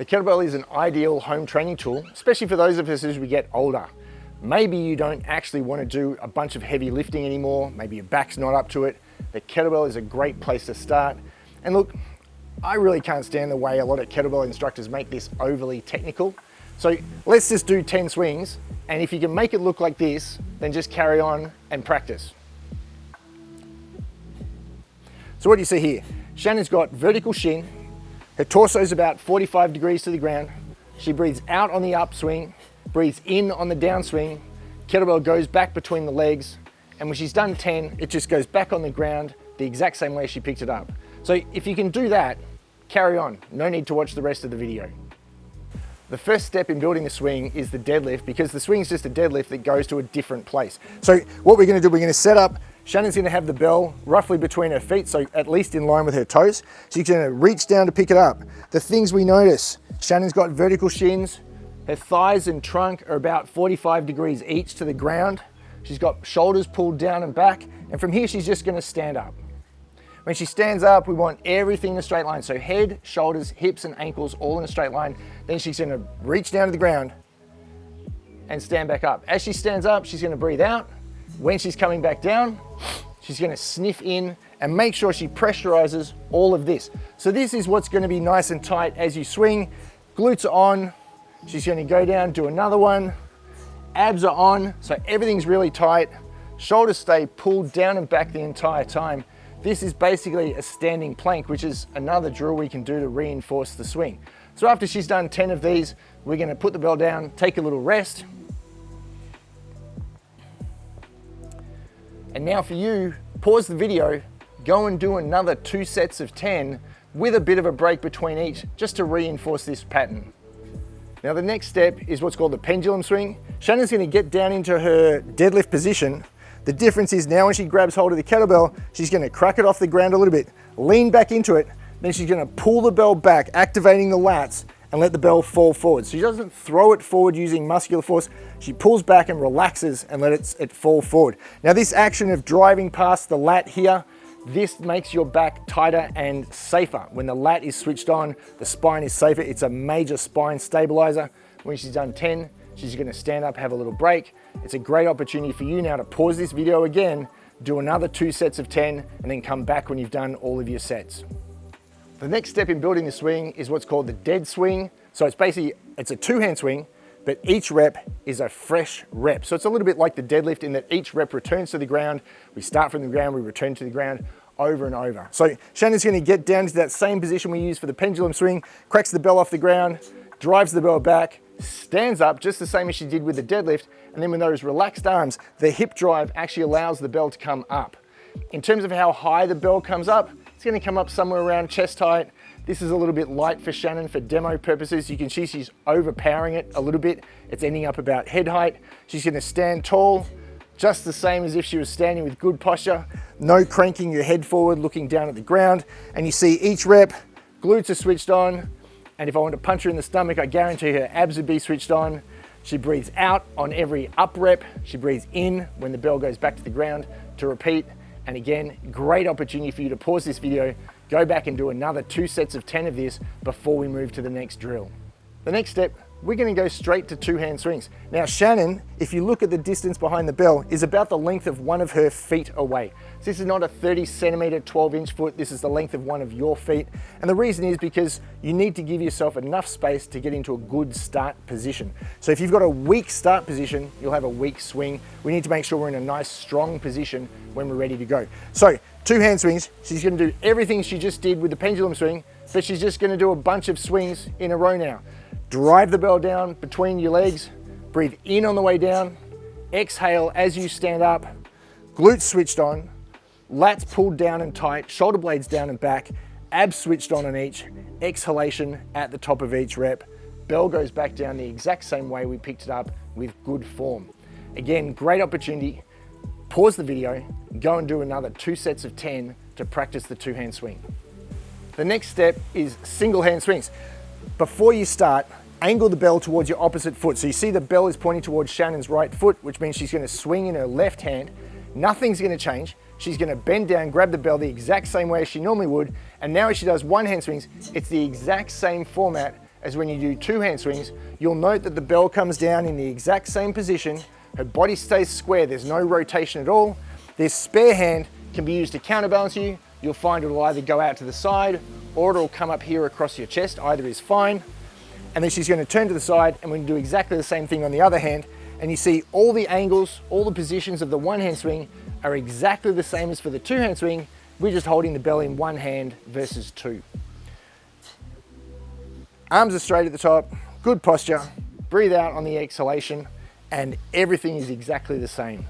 The kettlebell is an ideal home training tool, especially for those of us as we get older. Maybe you don't actually want to do a bunch of heavy lifting anymore, maybe your back's not up to it. The kettlebell is a great place to start. And look, I really can't stand the way a lot of kettlebell instructors make this overly technical. So let's just do 10 swings, and if you can make it look like this, then just carry on and practice. So what do you see here? Shannon's got vertical shin, her torso is about 45 degrees to the ground. She breathes out on the upswing, breathes in on the downswing, kettlebell goes back between the legs, and when she's done 10, it just goes back on the ground the exact same way she picked it up. So if you can do that, carry on. No need to watch the rest of the video. The first step in building the swing is the deadlift, because the swing is just a deadlift that goes to a different place. So what we're gonna do, we're gonna set up, Shannon's gonna have the bell roughly between her feet, so at least in line with her toes. She's gonna reach down to pick it up. The things we notice, Shannon's got vertical shins, her thighs and trunk are about 45 degrees each to the ground. She's got shoulders pulled down and back, and from here she's just gonna stand up. When she stands up, we want everything in a straight line. So head, shoulders, hips, and ankles all in a straight line. Then she's gonna reach down to the ground and stand back up. As she stands up, she's gonna breathe out. When she's coming back down, she's gonna sniff in and make sure she pressurizes all of this. So this is what's gonna be nice and tight as you swing. Glutes are on. She's gonna go down, do another one. Abs are on, so everything's really tight. Shoulders stay pulled down and back the entire time. This is basically a standing plank, which is another drill we can do to reinforce the swing. So after she's done 10 of these, we're gonna put the bell down, take a little rest. And now for you, pause the video, go and do another 2 sets of 10 with a bit of a break between each, just to reinforce this pattern. Now the next step is what's called the pendulum swing. Shannon's gonna get down into her deadlift position. The difference is now when she grabs hold of the kettlebell, she's gonna crack it off the ground a little bit, lean back into it, then she's gonna pull the bell back, activating the lats, and let the bell fall forward. So she doesn't throw it forward using muscular force, she pulls back and relaxes and lets it fall forward. Now this action of driving past the lat here, this makes your back tighter and safer. When the lat is switched on, the spine is safer. It's a major spine stabilizer. When she's done 10, she's gonna stand up, have a little break. It's a great opportunity for you now to pause this video again, do another 2 sets of 10, and then come back when you've done all of your sets. The next step in building the swing is what's called the dead swing. So it's basically, it's a 2-hand swing, but each rep is a fresh rep. So it's a little bit like the deadlift in that each rep returns to the ground. We start from the ground, we return to the ground over and over. So Shannon's gonna get down to that same position we used for the pendulum swing, cracks the bell off the ground, drives the bell back, stands up just the same as she did with the deadlift, and then with those relaxed arms, the hip drive actually allows the bell to come up. In terms of how high the bell comes up, it's gonna come up somewhere around chest height. This is a little bit light for Shannon for demo purposes. You can see she's overpowering it a little bit. It's ending up about head height. She's gonna stand tall, just the same as if she was standing with good posture. No cranking your head forward, looking down at the ground. And you see each rep, glutes are switched on. And if I want to punch her in the stomach, I guarantee her abs would be switched on. She breathes out on every up rep. She breathes in when the bell goes back to the ground to repeat. And again, great opportunity for you to pause this video, go back and do another 2 sets of 10 of this before we move to the next drill. The next step, we're gonna go straight to 2-hand swings. Now Shannon, if you look at the distance behind the bell, is about the length of one of her feet away. So this is not a 30 centimeter, 12-inch foot, this is the length of one of your feet. And the reason is because you need to give yourself enough space to get into a good start position. So if you've got a weak start position, you'll have a weak swing. We need to make sure we're in a nice, strong position when we're ready to go. So 2-hand swings, she's gonna do everything she just did with the pendulum swing, but she's just gonna do a bunch of swings in a row now. Drive the bell down between your legs, breathe in on the way down, exhale as you stand up, glutes switched on, lats pulled down and tight, shoulder blades down and back, abs switched on each, exhalation at the top of each rep, bell goes back down the exact same way we picked it up with good form. Again, great opportunity. Pause the video, go and do another 2 sets of 10 to practice the 2-hand swing. The next step is single hand swings. Before you start, angle the bell towards your opposite foot. So you see the bell is pointing towards Shannon's right foot, which means she's gonna swing in her left hand. Nothing's gonna change. She's gonna bend down, grab the bell the exact same way as she normally would. And now as she does 1-hand swings, it's the exact same format as when you do two hand swings, you'll note that the bell comes down in the exact same position. Her body stays square, there's no rotation at all. This spare hand can be used to counterbalance you. You'll find it'll either go out to the side or it'll come up here across your chest, either is fine. And then she's going to turn to the side and we're going to do exactly the same thing on the other hand. And you see all the angles, all the positions of the one hand swing are exactly the same as for the two hand swing. We're just holding the bell in one hand versus two. Arms are straight at the top, good posture, breathe out on the exhalation, and everything is exactly the same.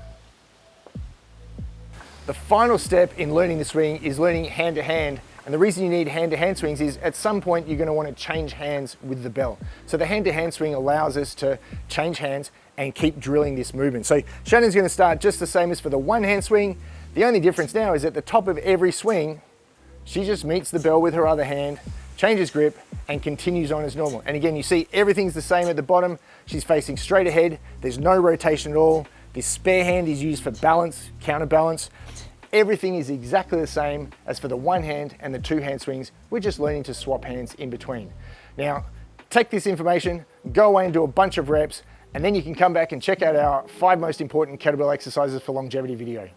The final step in learning the swing is learning hand to hand. And the reason you need hand-to-hand swings is at some point you're going to want to change hands with the bell. So the hand-to-hand swing allows us to change hands and keep drilling this movement. So Shannon's going to start just the same as for the one-hand swing. The only difference now is at the top of every swing, she just meets the bell with her other hand, changes grip, and continues on as normal. And again, you see everything's the same at the bottom. She's facing straight ahead. There's no rotation at all. This spare hand is used for balance, counterbalance. Everything is exactly the same as for the one hand and the two hand swings. We're just learning to swap hands in between. Now, take this information, go away and do a bunch of reps, and then you can come back and check out our 5 most important kettlebell exercises for longevity video.